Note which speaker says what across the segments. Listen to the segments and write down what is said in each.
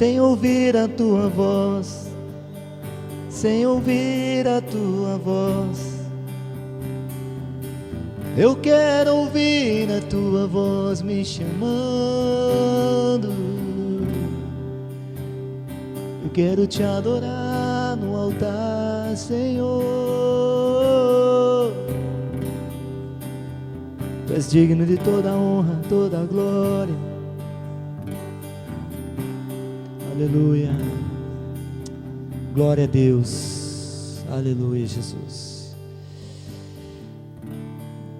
Speaker 1: sem ouvir a tua voz, sem ouvir a tua voz. Eu quero ouvir a tua voz me chamando. Eu quero te adorar no altar, Senhor. Tu és digno de toda a honra, toda a glória. Aleluia. Glória a Deus. Aleluia, Jesus.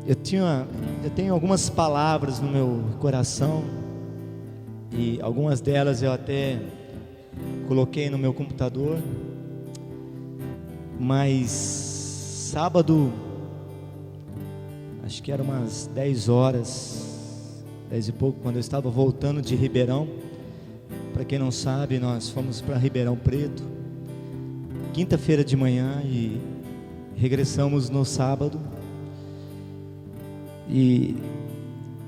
Speaker 1: Eu tenho algumas palavras no meu coração, e algumas delas eu até coloquei no meu computador, mas sábado, acho que era umas 10 horas, 10 e pouco, quando eu estava voltando de Ribeirão. Para quem não sabe, nós fomos para Ribeirão Preto, quinta-feira de manhã, e regressamos no sábado. E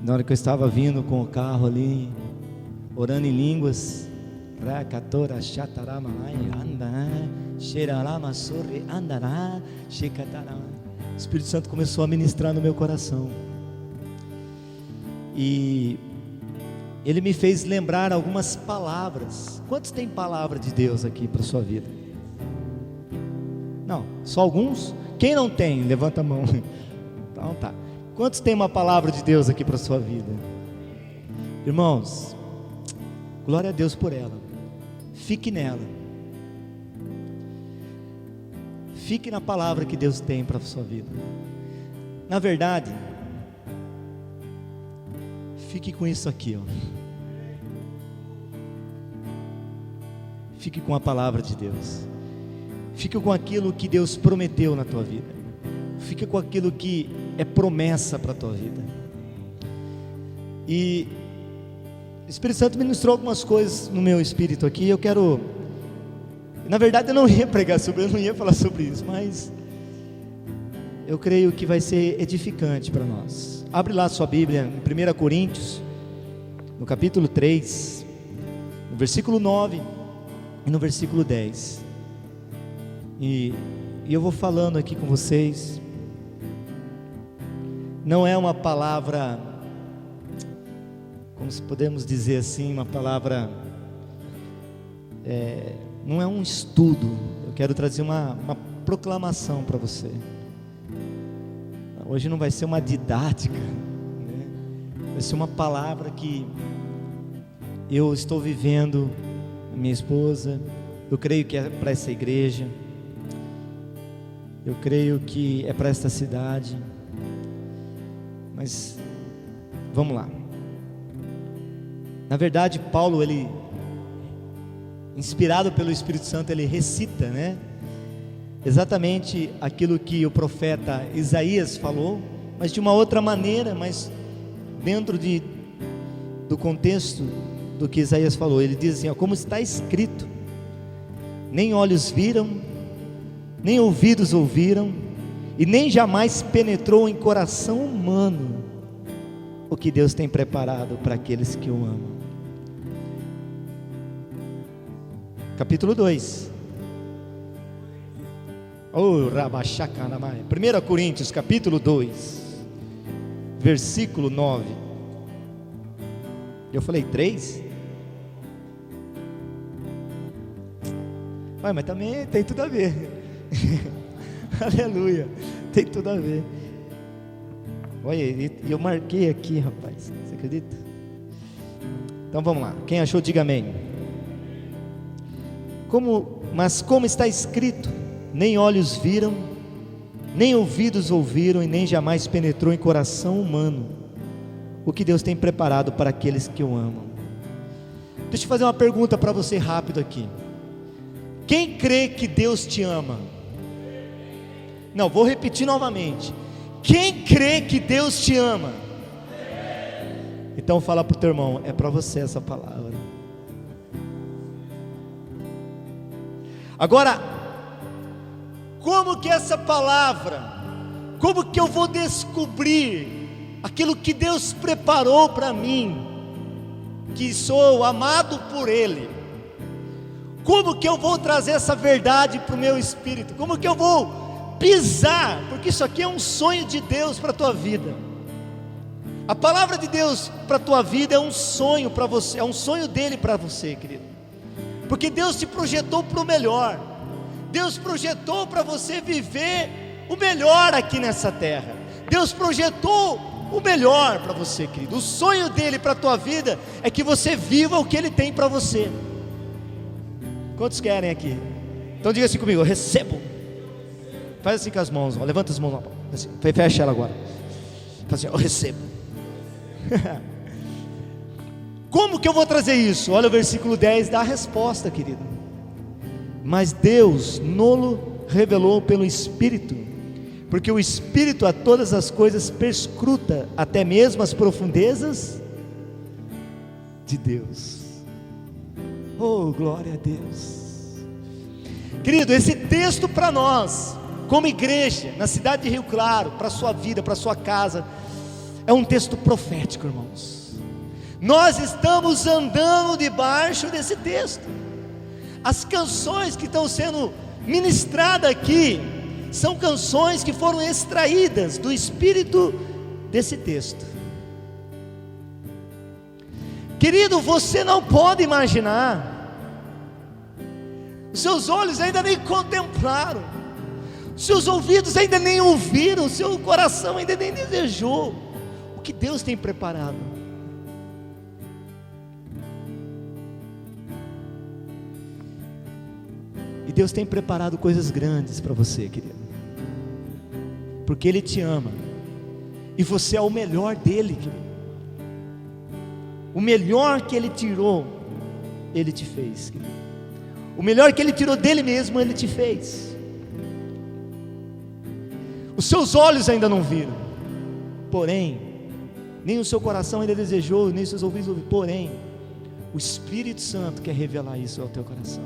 Speaker 1: na hora que eu estava vindo com o carro ali, orando em línguas, o Espírito Santo começou a ministrar no meu coração, e Ele me fez lembrar algumas palavras. Quantos tem palavra de Deus aqui para a sua vida? Não, só alguns? Quem não tem, levanta a mão. Então tá. Quantos tem uma palavra de Deus aqui para a sua vida? Irmãos, glória a Deus por ela. Fique nela. Fique na palavra que Deus tem para a sua vida. Na verdade, fique com isso aqui, ó. Fique com a palavra de Deus. Fique com aquilo que Deus prometeu na tua vida. Fique com aquilo que é promessa para a tua vida. E o Espírito Santo ministrou algumas coisas no meu espírito aqui. Eu quero, na verdade eu não ia pregar sobre, eu não ia falar sobre isso, mas eu creio que vai ser edificante para nós. Abre lá a sua Bíblia em 1 Coríntios, no capítulo 3, no versículo 9 e no versículo 10. E eu vou falando aqui com vocês. Não é uma palavra, como se podemos dizer assim, uma palavra, não é um estudo. Eu quero trazer uma proclamação para você. Hoje não vai ser uma didática, né? Vai ser uma palavra que eu estou vivendo, minha esposa. Eu creio que é para essa igreja, eu creio que é para esta cidade. Mas vamos lá. Na verdade, Paulo, ele, inspirado pelo Espírito Santo, ele recita, né, exatamente aquilo que o profeta Isaías falou, mas de uma outra maneira, mas dentro do contexto do que Isaías falou. Ele diz assim, ó, como está escrito: nem olhos viram, nem ouvidos ouviram, e nem jamais penetrou em coração humano o que Deus tem preparado para aqueles que o amam. Capítulo 2. 1 Coríntios capítulo 2, versículo 9. Eu falei 3? Mas também tem tudo a ver. Aleluia, tem tudo a ver. Olha, eu marquei aqui, rapaz, você acredita? Então vamos lá, quem achou diga amém. Mas como está escrito: nem olhos viram, nem ouvidos ouviram, e nem jamais penetrou em coração humano o que Deus tem preparado para aqueles que o amam. Deixa eu fazer uma pergunta para você rápido aqui. Quem crê que Deus te ama? Não, vou repetir novamente. Quem crê que Deus te ama? Então fala para o teu irmão, é para você essa palavra. Agora, como que essa palavra, como que eu vou descobrir aquilo que Deus preparou para mim, que sou amado por Ele? Como que eu vou trazer essa verdade para o meu espírito? Como que eu vou pisar? Porque isso aqui é um sonho de Deus para a tua vida. A palavra de Deus para a tua vida é um sonho para você, é um sonho dele para você, querido. Porque Deus te projetou para o melhor. Deus projetou para você viver o melhor aqui nessa terra. Deus projetou o melhor para você, querido. O sonho dele para a tua vida é que você viva o que ele tem para você. Quantos querem aqui? Então diga assim comigo: eu recebo. Faz assim com as mãos, ó. Levanta as mãos lá, assim, fecha ela agora. Faz assim: eu recebo. Como que eu vou trazer isso? Olha o versículo 10, dá a resposta, querido. Mas Deus nolo revelou pelo Espírito, porque o Espírito a todas as coisas perscruta, até mesmo as profundezas de Deus. Oh, glória a Deus. Querido, esse texto para nós, como igreja, na cidade de Rio Claro, para a sua vida, para a sua casa, é um texto profético, irmãos. Nós estamos andando debaixo desse texto. As canções que estão sendo ministradas aqui são canções que foram extraídas do espírito desse texto. Querido, você não pode imaginar, os seus olhos ainda nem contemplaram, os seus ouvidos ainda nem ouviram, o seu coração ainda nem desejou o que Deus tem preparado. E Deus tem preparado coisas grandes para você, querido, porque Ele te ama, e você é o melhor dEle, querido. O melhor que Ele tirou, Ele te fez, querido. O melhor que Ele tirou dEle mesmo, Ele te fez. Os seus olhos ainda não viram, porém, nem o seu coração ainda desejou, nem os seus ouvidos ouviram, porém, o Espírito Santo quer revelar isso ao teu coração.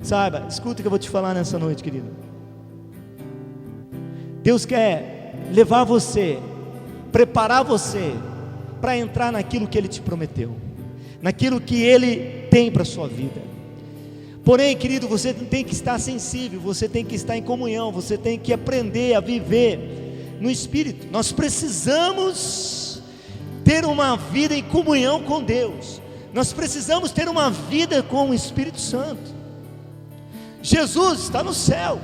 Speaker 1: Saiba, escuta o que eu vou te falar nessa noite, querido. Deus quer levar você, preparar você para entrar naquilo que Ele te prometeu, naquilo que Ele tem para a sua vida. Porém, querido, você tem que estar sensível, você tem que estar em comunhão, você tem que aprender a viver no Espírito. Nós precisamos ter uma vida em comunhão com Deus, nós precisamos ter uma vida com o Espírito Santo. Jesus está no céu,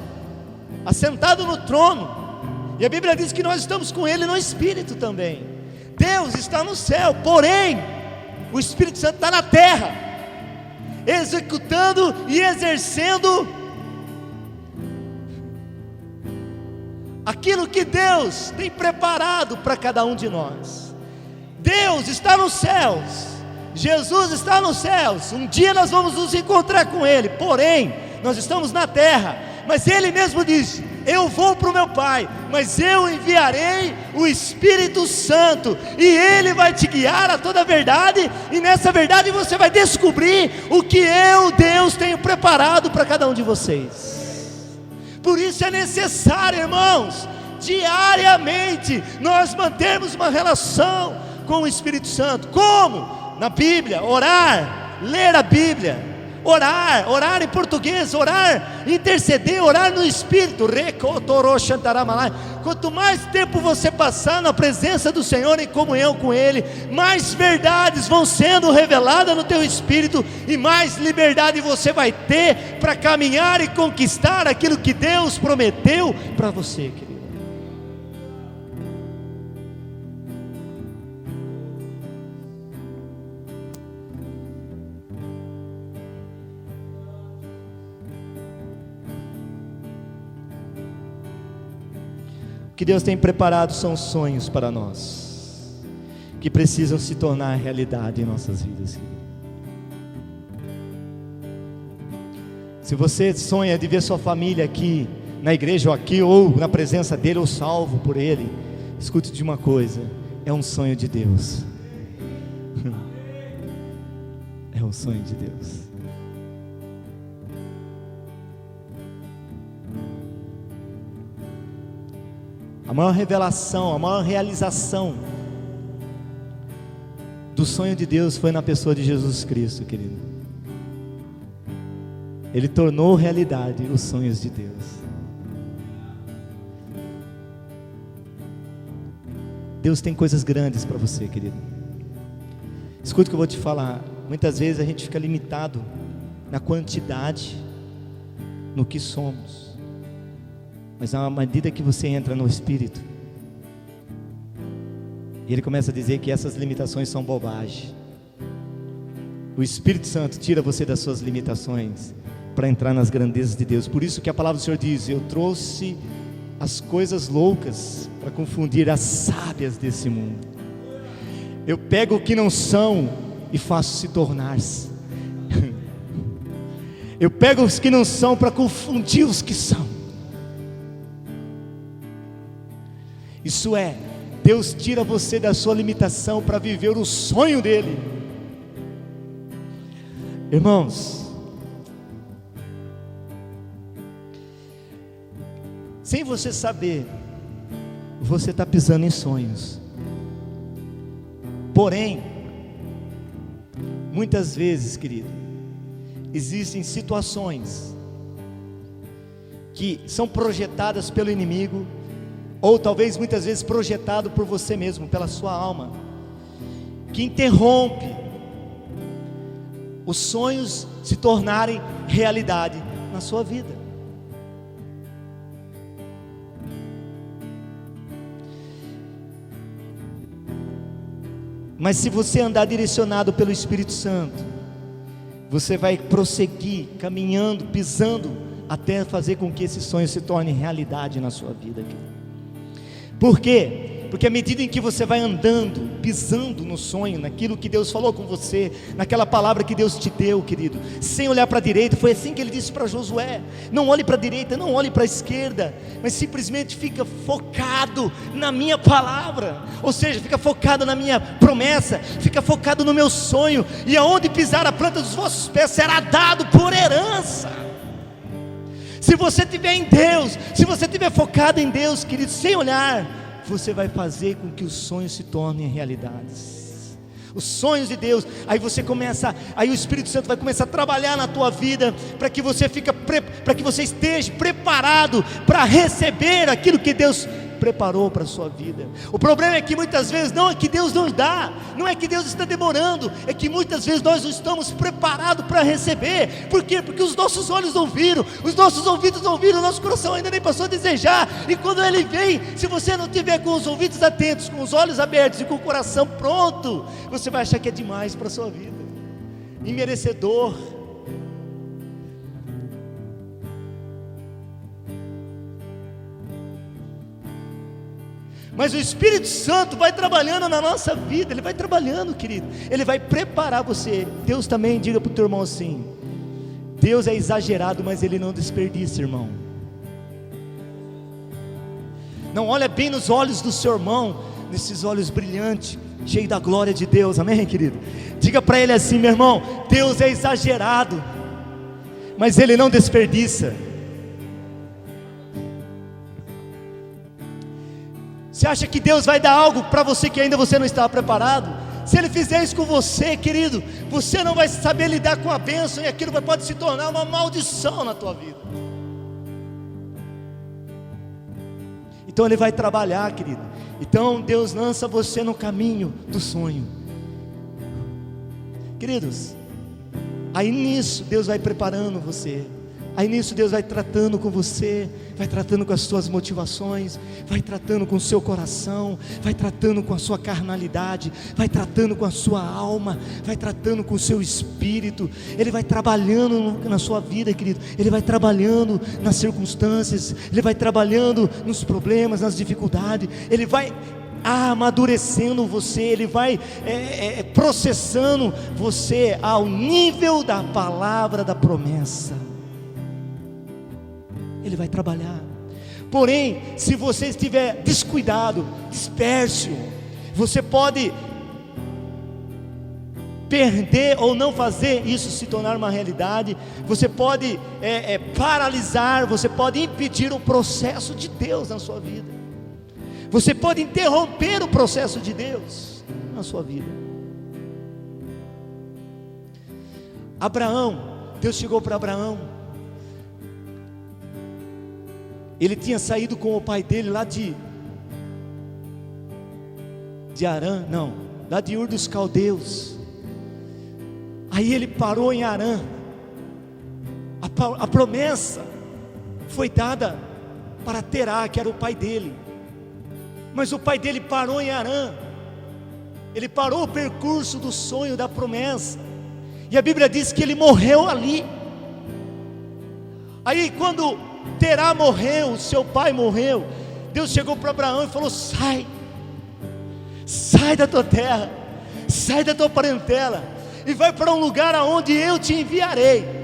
Speaker 1: assentado no trono, e a Bíblia diz que nós estamos com Ele no Espírito também. Deus está no céu, porém o Espírito Santo está na terra, executando e exercendo aquilo que Deus tem preparado para cada um de nós. Deus está nos céus, Jesus está nos céus. Um dia nós vamos nos encontrar com Ele, porém nós estamos na terra, mas Ele mesmo diz: eu vou para o meu Pai, mas eu enviarei o Espírito Santo, e Ele vai te guiar a toda a verdade, e nessa verdade você vai descobrir o que eu, Deus, tenho preparado para cada um de vocês. Por isso é necessário, irmãos, diariamente nós mantermos uma relação com o Espírito Santo. Como? Na Bíblia, orar, ler a Bíblia, orar em português, orar, interceder, orar no Espírito. Quanto mais tempo você passar na presença do Senhor, em comunhão com Ele, mais verdades vão sendo reveladas no teu espírito, e mais liberdade você vai ter para caminhar e conquistar aquilo que Deus prometeu para você, querido. O que Deus tem preparado são sonhos para nós, que precisam se tornar realidade em nossas vidas. Se você sonha de ver sua família aqui na igreja, ou aqui, ou na presença dele, ou salvo por Ele, escute de uma coisa: é um sonho de Deus. É um sonho de Deus. A maior revelação, a maior realização do sonho de Deus foi na pessoa de Jesus Cristo, querido. Ele tornou realidade os sonhos de Deus. Deus tem coisas grandes para você, querido. Escuta o que eu vou te falar. Muitas vezes a gente fica limitado na quantidade, no que somos. Mas à medida que você entra no Espírito, ele começa a dizer que essas limitações são bobagem. O Espírito Santo tira você das suas limitações para entrar nas grandezas de Deus. Por isso que a palavra do Senhor diz: eu trouxe as coisas loucas para confundir as sábias desse mundo. Eu pego o que não são e faço se tornar-se. Eu pego os que não são para confundir os que são. Isso é, Deus tira você da sua limitação para viver o sonho dele. Irmãos, sem você saber, você está pisando em sonhos. Porém, muitas vezes, querido, existem situações que são projetadas pelo inimigo, ou talvez muitas vezes projetado por você mesmo, pela sua alma, que interrompe os sonhos se tornarem realidade na sua vida. Mas se você andar direcionado pelo Espírito Santo, você vai prosseguir, caminhando, pisando, até fazer com que esse sonho se torne realidade na sua vida. Por quê? Porque à medida em que você vai andando, pisando no sonho, naquilo que Deus falou com você, naquela palavra que Deus te deu, querido, sem olhar para a direita, foi assim que ele disse para Josué: não olhe para a direita, não olhe para a esquerda, mas simplesmente fica focado na minha palavra, ou seja, fica focado na minha promessa, fica focado no meu sonho, e aonde pisar a planta dos vossos pés será dado por herança. Se você estiver em Deus, se você estiver focado em Deus, querido, sem olhar, você vai fazer com que os sonhos se tornem realidades. Os sonhos de Deus, aí o Espírito Santo vai começar a trabalhar na tua vida, para que você esteja preparado para receber aquilo que Deus preparou para a sua vida. O problema é que muitas vezes não é que Deus não dá, não é que Deus está demorando, é que muitas vezes nós não estamos preparados para receber. Por quê? Porque os nossos olhos não viram, os nossos ouvidos não viram, o nosso coração ainda nem passou a desejar, e quando Ele vem, se você não tiver com os ouvidos atentos, com os olhos abertos e com o coração pronto, você vai achar que é demais para a sua vida, imerecedor. Mas o Espírito Santo vai trabalhando na nossa vida, ele vai trabalhando, querido, ele vai preparar você. Deus também, diga para o teu irmão assim: Deus é exagerado, mas Ele não desperdiça, irmão. Não, olha bem nos olhos do seu irmão, nesses olhos brilhantes, cheios da glória de Deus, amém, querido? Diga para ele assim: meu irmão, Deus é exagerado, mas Ele não desperdiça. Você acha que Deus vai dar algo para você que ainda você não estava preparado? Se Ele fizer isso com você, querido, você não vai saber lidar com a bênção, e aquilo pode se tornar uma maldição na tua vida. Então Ele vai trabalhar, querido. Então Deus lança você no caminho do sonho, queridos. Aí nisso Deus vai preparando você. Aí nisso Deus vai tratando com você, vai tratando com as suas motivações, vai tratando com o seu coração, vai tratando com a sua carnalidade, vai tratando com a sua alma, vai tratando com o seu espírito. Ele vai trabalhando na sua vida, querido. Ele vai trabalhando nas circunstâncias, Ele vai trabalhando nos problemas, nas dificuldades. Ele vai amadurecendo você, Ele vai processando você ao nível da palavra da promessa. Ele vai trabalhar. Porém, se você estiver descuidado, disperso, você pode perder ou não fazer isso se tornar uma realidade. Você pode paralisar, você pode impedir o processo de Deus na sua vida. Você pode interromper o processo de Deus na sua vida. Abraão, Deus chegou para Abraão Ele tinha saído com o pai dele lá de Harã, não, lá de Ur dos Caldeus. Aí ele parou em Harã. A promessa foi dada para Terá, que era o pai dele, mas o pai dele parou em Harã. Ele parou o percurso do sonho, da promessa, e a Bíblia diz que ele morreu ali. Aí quando Terá morreu, seu pai morreu, Deus chegou para Abraão e falou: sai da tua terra, sai da tua parentela, e vai para um lugar aonde eu te enviarei.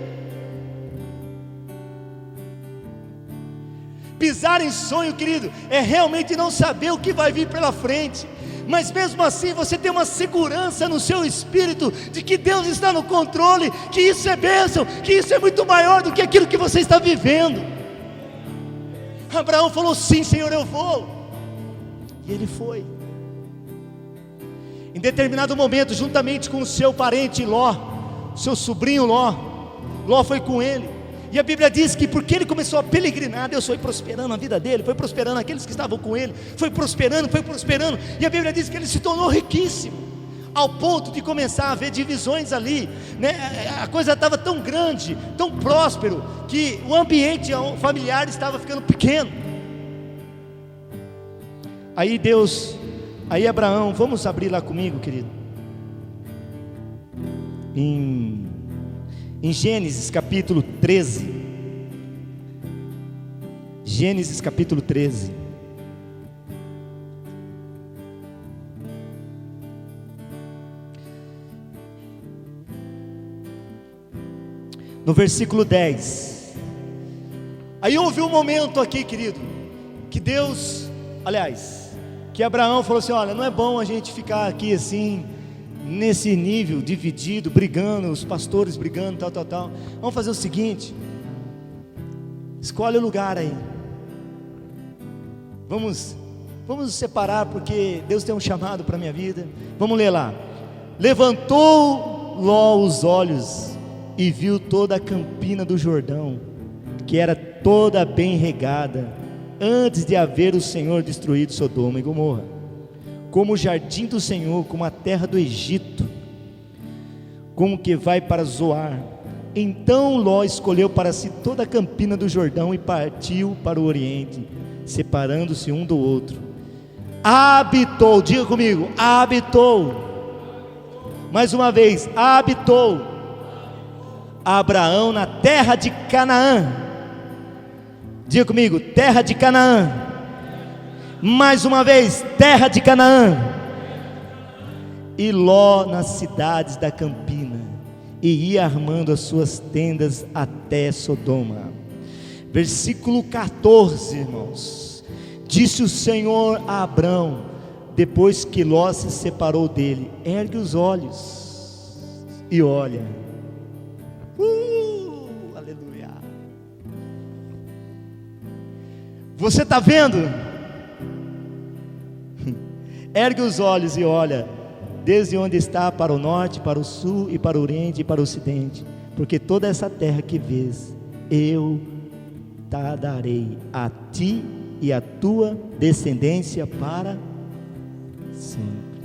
Speaker 1: Pisar em sonho, querido, é realmente não saber o que vai vir pela frente, mas mesmo assim você tem uma segurança no seu espírito de que Deus está no controle, que isso é bênção, que isso é muito maior do que aquilo que você está vivendo. Abraão falou: sim, Senhor, eu vou. E ele foi. Em determinado momento, juntamente com o seu parente Ló, seu sobrinho Ló foi com ele. E a Bíblia diz que porque ele começou a peregrinar, Deus foi prosperando a vida dele, foi prosperando aqueles que estavam com ele, foi prosperando, e a Bíblia diz que ele se tornou riquíssimo, ao ponto de começar a haver divisões ali, né? A coisa estava tão grande, tão próspero, que o ambiente familiar estava ficando pequeno. Aí Abraão, vamos abrir lá comigo, querido, em Gênesis capítulo 13, Gênesis capítulo 13, no versículo 10, aí houve um momento aqui, querido, que que Abraão falou assim: olha, não é bom a gente ficar aqui assim, nesse nível, dividido, brigando, os pastores brigando, tal, vamos fazer o seguinte, escolhe o lugar aí, vamos nos separar, porque Deus tem um chamado para a minha vida. Vamos ler lá. Levantou Ló os olhos e viu toda a campina do Jordão, que era toda bem regada, antes de haver o Senhor destruído Sodoma e Gomorra, como o jardim do Senhor, como a terra do Egito, como que vai para Zoar. Então Ló escolheu para si toda a campina do Jordão e partiu para o oriente, separando-se um do outro. Habitou, diga comigo, habitou. Mais uma vez, habitou Abraão na terra de Canaã. Diga comigo, terra de Canaã. Mais uma vez, terra de Canaã. E Ló nas cidades da campina, e ia armando as suas tendas até Sodoma. Versículo 14, irmãos. Disse o Senhor a Abrão, depois que Ló se separou dele: ergue os olhos e olha. Aleluia. Você está vendo? Ergue os olhos e olha, desde onde está, para o norte, para o sul, e para o oriente, e para o ocidente, porque toda essa terra que vês, eu te darei a ti e a tua descendência para sempre.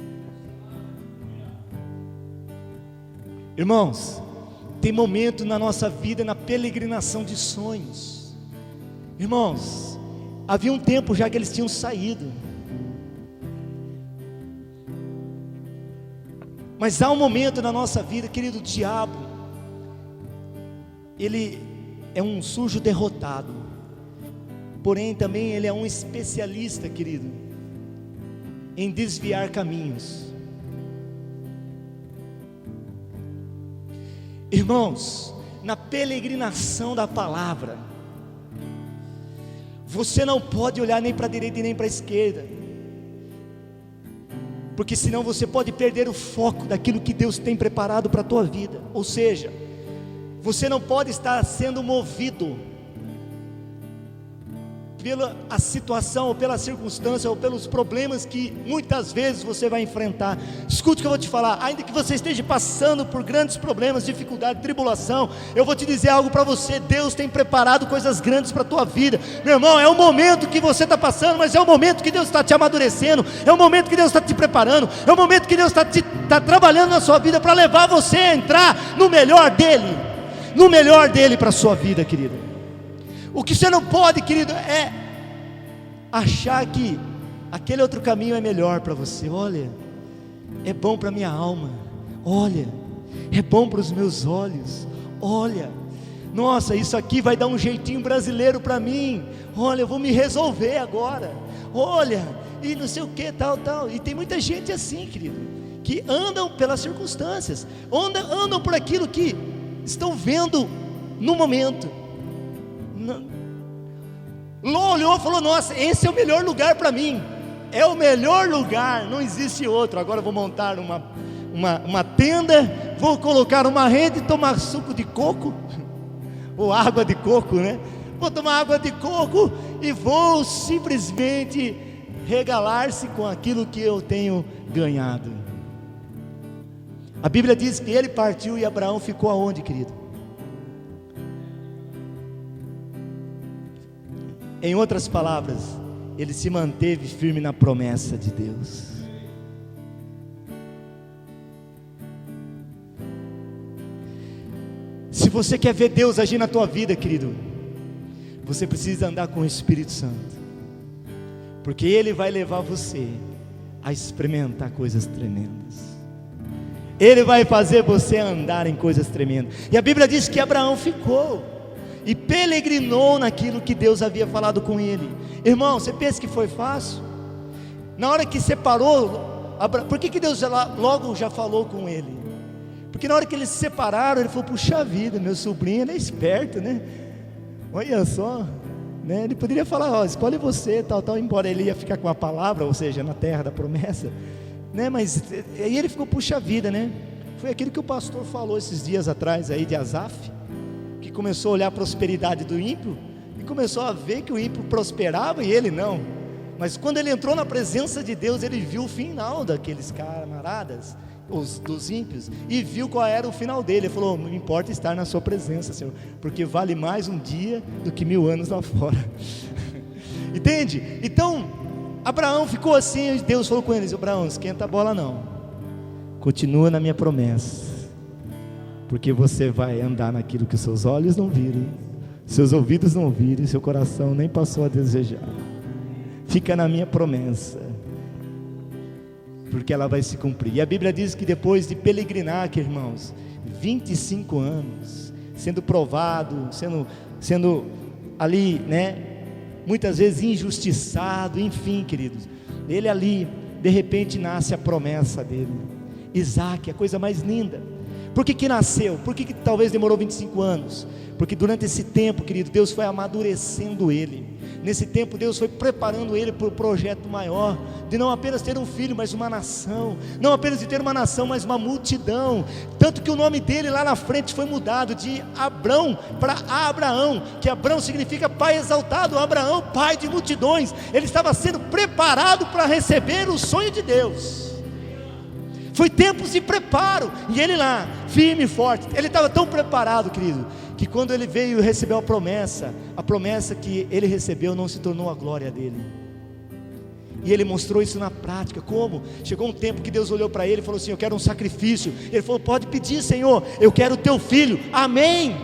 Speaker 1: Irmãos, tem momento na nossa vida, na peregrinação de sonhos. Irmãos, havia um tempo já que eles tinham saído, mas há um momento na nossa vida, querido, o diabo, ele é um sujo derrotado, porém também ele é um especialista, querido, em desviar caminhos. Irmãos, na peregrinação da palavra, você não pode olhar nem para a direita e nem para a esquerda, porque senão você pode perder o foco daquilo que Deus tem preparado para a tua vida. Ou seja, você não pode estar sendo movido pela a situação, ou pela circunstância, ou pelos problemas que muitas vezes você vai enfrentar. Escute o que eu vou te falar. Ainda que você esteja passando por grandes problemas, dificuldade, tribulação, eu vou te dizer algo para você. Deus tem preparado coisas grandes para a tua vida, meu irmão. É o momento que você está passando, mas é o momento que Deus está te amadurecendo, é o momento que Deus está te preparando, é o momento que Deus está trabalhando na sua vida para levar você a entrar no melhor dele para a sua vida, querido. O que você não pode, querido, é achar que aquele outro caminho é melhor para você. Olha, é bom para minha alma, olha, é bom para os meus olhos, olha, nossa, isso aqui vai dar um jeitinho brasileiro para mim, olha, eu vou me resolver agora, olha, e não sei o que, tal, e tem muita gente assim, querido, que andam pelas circunstâncias, andam por aquilo que estão vendo no momento. Ló olhou e falou: nossa, esse é o melhor lugar para mim, é o melhor lugar, não existe outro. Agora eu vou montar uma tenda, vou colocar uma rede, tomar suco de coco, ou água de coco, né? Vou tomar água de coco e vou simplesmente regalar-se com aquilo que eu tenho ganhado. A Bíblia diz que ele partiu e Abraão ficou aonde, querido? Em outras palavras, ele se manteve firme na promessa de Deus. Se você quer ver Deus agir na tua vida, querido, você precisa andar com o Espírito Santo, porque Ele vai levar você a experimentar coisas tremendas. Ele vai fazer você andar em coisas tremendas. E a Bíblia diz que Abraão ficou e peregrinou naquilo que Deus havia falado com ele. Irmão, você pensa que foi fácil? Na hora que separou, por que Deus logo já falou com ele? Porque na hora que eles se separaram, ele falou: puxa vida, meu sobrinho, ele é esperto, né? Olha só, né? Ele poderia falar: ó, escolhe você, tal, embora ele ia ficar com a palavra, ou seja, na terra da promessa, né? Mas aí ele ficou: puxa vida, né? Foi aquilo que o pastor falou esses dias atrás aí de Asaf, que começou a olhar a prosperidade do ímpio e começou a ver que o ímpio prosperava e ele não. Mas quando ele entrou na presença de Deus, ele viu o final daqueles camaradas, dos ímpios, e viu qual era o final dele. Ele falou: não importa estar na sua presença, Senhor, porque vale mais um dia do que 1000 anos lá fora. Entende? Então Abraão ficou assim, e Deus falou com ele: Abraão, esquenta a bola não, continua na minha promessa, porque você vai andar naquilo que seus olhos não viram, seus ouvidos não viram, seu coração nem passou a desejar. Fica na minha promessa, porque ela vai se cumprir. E a Bíblia diz que depois de peregrinar, que irmãos, 25 anos, sendo provado, sendo ali, né, muitas vezes injustiçado, enfim, queridos, ele ali, de repente nasce a promessa dele, Isaac, a coisa mais linda. Por que nasceu? Por que talvez demorou 25 anos? Porque durante esse tempo, querido, Deus foi amadurecendo ele. Nesse tempo Deus foi preparando ele para o projeto maior, de não apenas ter um filho, mas uma nação. Não apenas de ter uma nação, mas uma multidão. Tanto que o nome dele lá na frente foi mudado de Abrão para Abraão, que Abrão significa pai exaltado. Abraão, pai de multidões. Ele estava sendo preparado para receber o sonho de Deus. Foi tempos de preparo, e ele lá, firme e forte, ele estava tão preparado, querido, que quando ele veio e recebeu a promessa que ele recebeu não se tornou a glória dele, e ele mostrou isso na prática. Como? Chegou um tempo que Deus olhou para ele e falou assim: eu quero um sacrifício. Ele falou: pode pedir, Senhor, eu quero o teu filho, amém.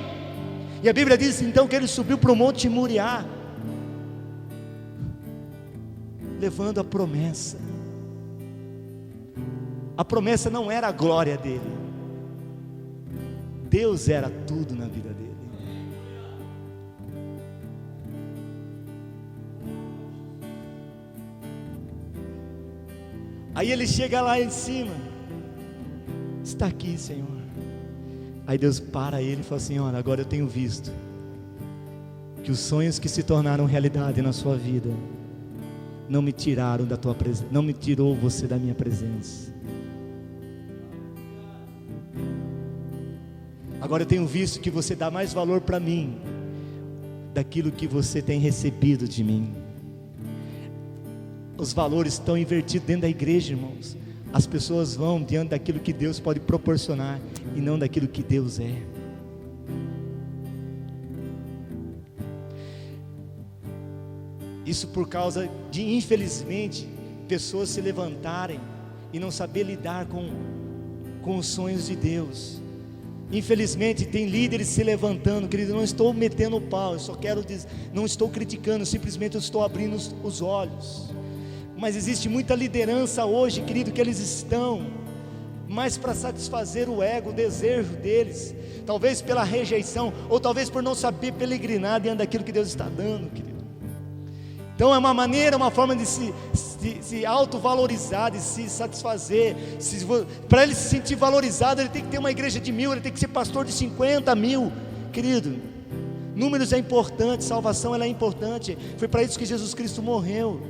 Speaker 1: E a Bíblia diz então que ele subiu para o monte Moriá, levando a promessa. A promessa não era a glória dele, Deus era tudo na vida dele. Aí ele chega lá em cima: está aqui, Senhor. Aí Deus para ele e fala assim: olha, agora eu tenho visto que os sonhos que se tornaram realidade na sua vida não me tiraram da tua presença, não me tirou você da minha presença. Agora eu tenho visto que você dá mais valor para mim, daquilo que você tem recebido de mim. Os valores estão invertidos dentro da igreja, irmãos. As pessoas vão diante daquilo que Deus pode proporcionar e não daquilo que Deus é. Isso por causa de, infelizmente, pessoas se levantarem e não saber lidar com os sonhos de Deus. Infelizmente tem líderes se levantando, querido, não estou metendo o pau, eu só quero dizer, não estou criticando, simplesmente eu estou abrindo os olhos. Mas existe muita liderança hoje, querido, que eles estão mais para satisfazer o ego, o desejo deles, talvez pela rejeição, ou talvez por não saber peregrinar diante daquilo que Deus está dando, querido. Então é uma maneira, uma forma de se autovalorizar, de se satisfazer. Para ele se sentir valorizado, ele tem que ter uma igreja de 1000, ele tem que ser pastor de 50.000, querido. Números é importante, salvação ela é importante, foi para isso que Jesus Cristo morreu.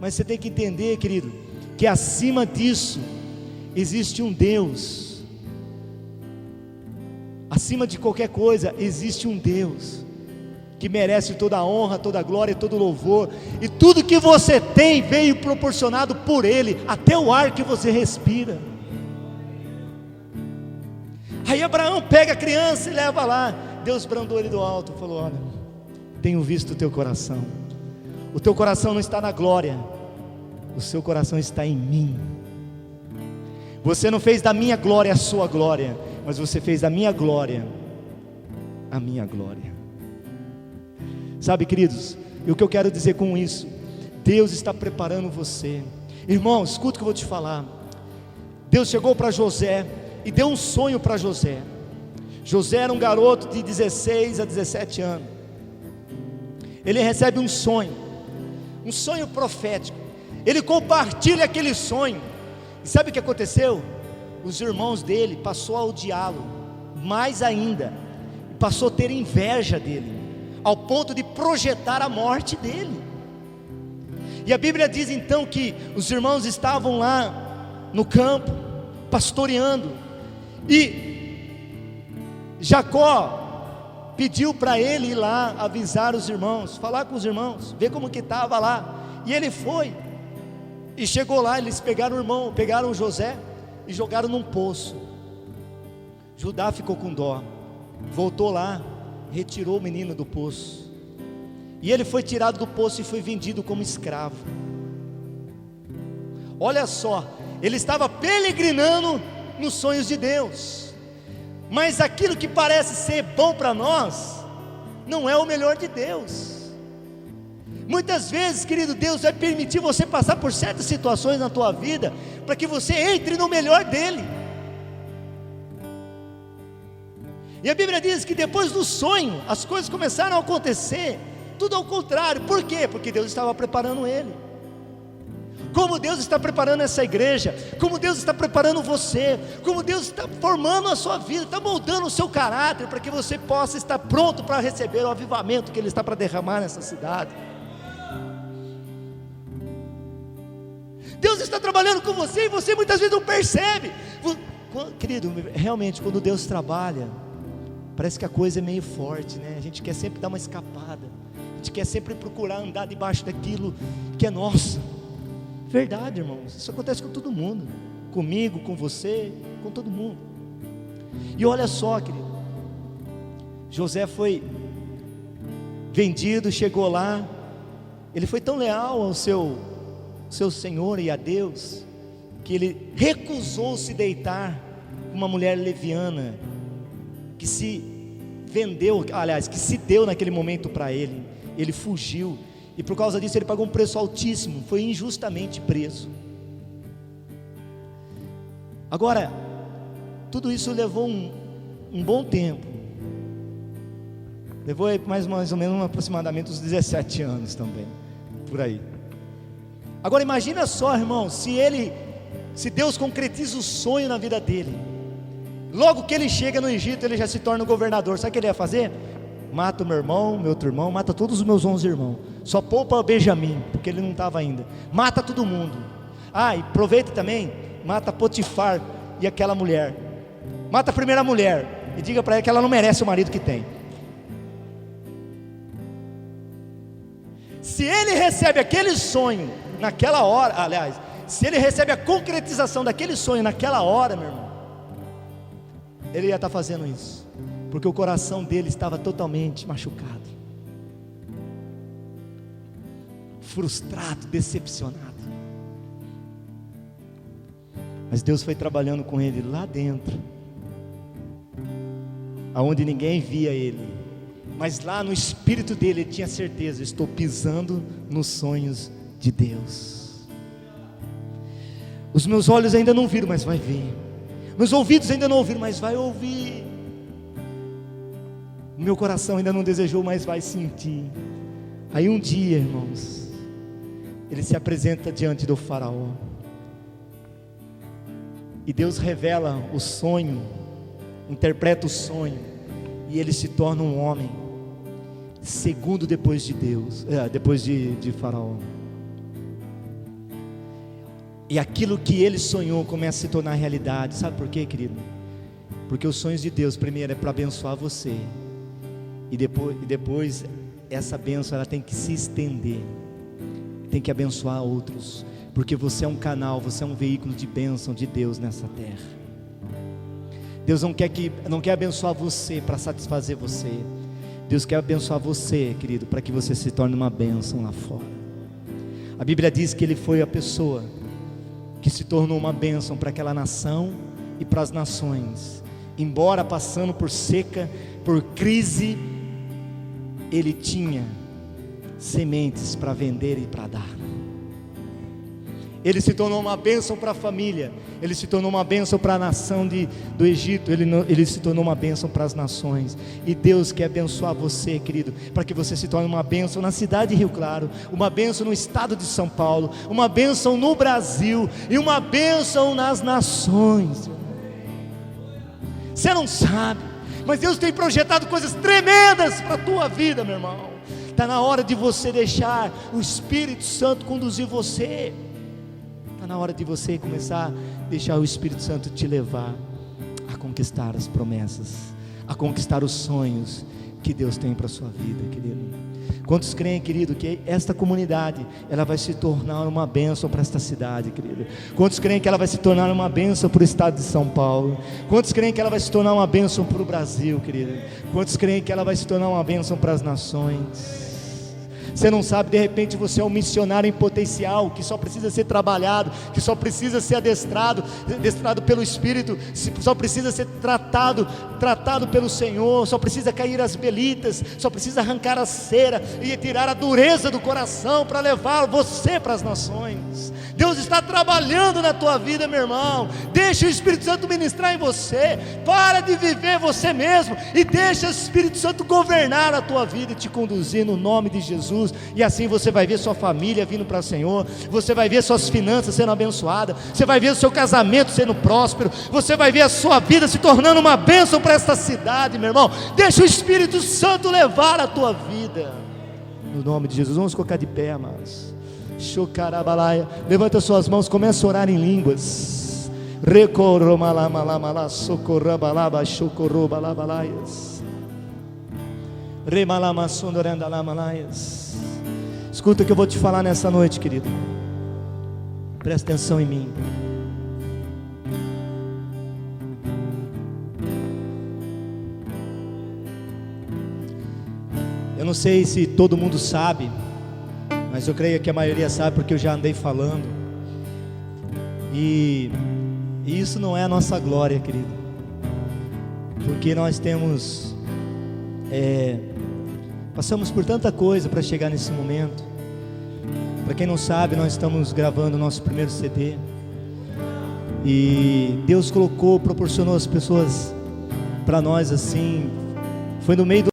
Speaker 1: Mas você tem que entender, querido, que acima disso existe um Deus. Acima de qualquer coisa existe um Deus que merece toda a honra, toda a glória e todo o louvor, e tudo que você tem veio proporcionado por Ele, até o ar que você respira. Aí Abraão pega a criança e leva lá. Deus brandou ele do alto e falou: olha, tenho visto o teu coração, o teu coração não está na glória, o seu coração está em mim. Você não fez da minha glória a sua glória, mas você fez da minha glória a minha glória. Sabe, queridos, e o que eu quero dizer com isso? Deus está preparando você. Irmão, escuta o que eu vou te falar. Deus chegou para José e deu um sonho para José. José era um garoto de 16 a 17 anos. Ele recebe um sonho profético. Ele compartilha aquele sonho. E sabe o que aconteceu? Os irmãos dele passou a odiá-lo mais ainda, passou a ter inveja dele, ao ponto de projetar a morte dele. E a Bíblia diz então que os irmãos estavam lá no campo, pastoreando, e Jacó pediu para ele ir lá avisar os irmãos, falar com os irmãos, ver como que estava lá. E ele foi, e chegou lá, eles pegaram o irmão, pegaram o José e jogaram num poço. Judá ficou com dó, voltou lá, retirou o menino do poço, e ele foi tirado do poço e foi vendido como escravo. Olha só, ele estava peregrinando nos sonhos de Deus, mas aquilo que parece ser bom para nós, não é o melhor de Deus. Muitas vezes, querido, Deus vai permitir você passar por certas situações na tua vida, para que você entre no melhor dele. E a Bíblia diz que depois do sonho, as coisas começaram a acontecer, tudo ao contrário. Por quê? Porque Deus estava preparando ele. Como Deus está preparando essa igreja, como Deus está preparando você, como Deus está formando a sua vida, está moldando o seu caráter, para que você possa estar pronto para receber o avivamento que Ele está para derramar nessa cidade. Deus está trabalhando com você, e você muitas vezes não percebe. Querido, realmente quando Deus trabalha, parece que a coisa é meio forte, né? A gente quer sempre dar uma escapada, a gente quer sempre procurar andar debaixo daquilo que é nosso. Verdade, irmãos, isso acontece com todo mundo, comigo, com você, com todo mundo. E olha só, querido, José foi vendido, chegou lá, ele foi tão leal ao seu senhor e a Deus, que ele recusou se deitar com uma mulher leviana, que se vendeu, aliás, que se deu naquele momento para ele. Ele fugiu, e por causa disso ele pagou um preço altíssimo, foi injustamente preso. Agora, tudo isso levou um bom tempo, levou mais ou menos aproximadamente uns 17 anos também, por aí. Agora imagina só, irmão, se Deus concretiza o sonho na vida dele, logo que ele chega no Egito, ele já se torna governador. Sabe o que ele ia fazer? Mata o meu irmão, meu outro irmão, mata todos os meus 11 irmãos, só poupa Benjamim, porque ele não estava ainda, mata todo mundo. E aproveita também, mata Potifar e aquela mulher, mata a primeira mulher, e diga para ela que ela não merece o marido que tem. Se ele recebe aquele sonho naquela hora, aliás, se ele recebe a concretização daquele sonho naquela hora, meu irmão, ele ia estar fazendo isso, porque o coração dele estava totalmente machucado, frustrado, decepcionado. Mas Deus foi trabalhando com ele lá dentro, aonde ninguém via ele, mas lá no espírito dele ele tinha certeza: estou pisando nos sonhos de Deus. Os meus olhos ainda não viram, mas vai ver. Meus ouvidos ainda não ouviram, mas vai ouvir. O meu coração ainda não desejou, mas vai sentir. Aí um dia, irmãos, ele se apresenta diante do faraó, e Deus revela o sonho, interpreta o sonho, e ele se torna um homem segundo depois de Deus, depois de faraó. E aquilo que ele sonhou começa a se tornar realidade. Sabe por quê, querido? Porque os sonhos de Deus, primeiro, é para abençoar você, e depois essa bênção ela tem que se estender, tem que abençoar outros, porque você é um canal, você é um veículo de bênção de Deus nessa terra. Deus não quer abençoar você para satisfazer você. Deus quer abençoar você, querido, para que você se torne uma bênção lá fora. A Bíblia diz que ele foi a pessoa que se tornou uma bênção para aquela nação e para as nações. Embora passando por seca, por crise, ele tinha sementes para vender e para dar. Ele se tornou uma bênção para a família, ele se tornou uma bênção para a nação do Egito, ele se tornou uma bênção para as nações. E Deus quer abençoar você, querido, para que você se torne uma bênção na cidade de Rio Claro, uma bênção no estado de São Paulo, uma bênção no Brasil e uma bênção nas nações. Você não sabe, mas Deus tem projetado coisas tremendas para a tua vida, meu irmão. Está na hora de você deixar o Espírito Santo conduzir você. Está na hora de você começar a deixar o Espírito Santo te levar a conquistar as promessas, a conquistar os sonhos que Deus tem para a sua vida, querido. Quantos creem, querido, que esta comunidade ela vai se tornar uma bênção para esta cidade, querido? Quantos creem que ela vai se tornar uma bênção para o estado de São Paulo? Quantos creem que ela vai se tornar uma bênção para o Brasil, querido? Quantos creem que ela vai se tornar uma bênção para as nações? Você não sabe, de repente você é um missionário em potencial, que só precisa ser trabalhado, que só precisa ser adestrado pelo Espírito, só precisa ser tratado pelo Senhor, só precisa cair as belitas, só precisa arrancar a cera e tirar a dureza do coração para levar você para as nações. Deus está trabalhando na tua vida, meu irmão. Deixa o Espírito Santo ministrar em você. Para de viver você mesmo e deixa o Espírito Santo governar a tua vida e te conduzir no nome de Jesus. E assim você vai ver sua família vindo para o Senhor, você vai ver suas finanças sendo abençoadas, você vai ver o seu casamento sendo próspero, você vai ver a sua vida se tornando uma bênção para esta cidade, meu irmão. Deixa o Espírito Santo levar a tua vida, no nome de Jesus. Vamos colocar de pé, amados. Levanta suas mãos, começa a orar em línguas. Escuta o que eu vou te falar nessa noite, querido. Presta atenção em mim. Eu não sei se todo mundo sabe, mas eu creio que a maioria sabe, porque eu já andei falando. E isso não é a nossa glória, querido, porque nós temos passamos por tanta coisa para chegar nesse momento. Para quem não sabe, nós estamos gravando o nosso primeiro CD, e Deus proporcionou as pessoas para nós assim. Foi no meio do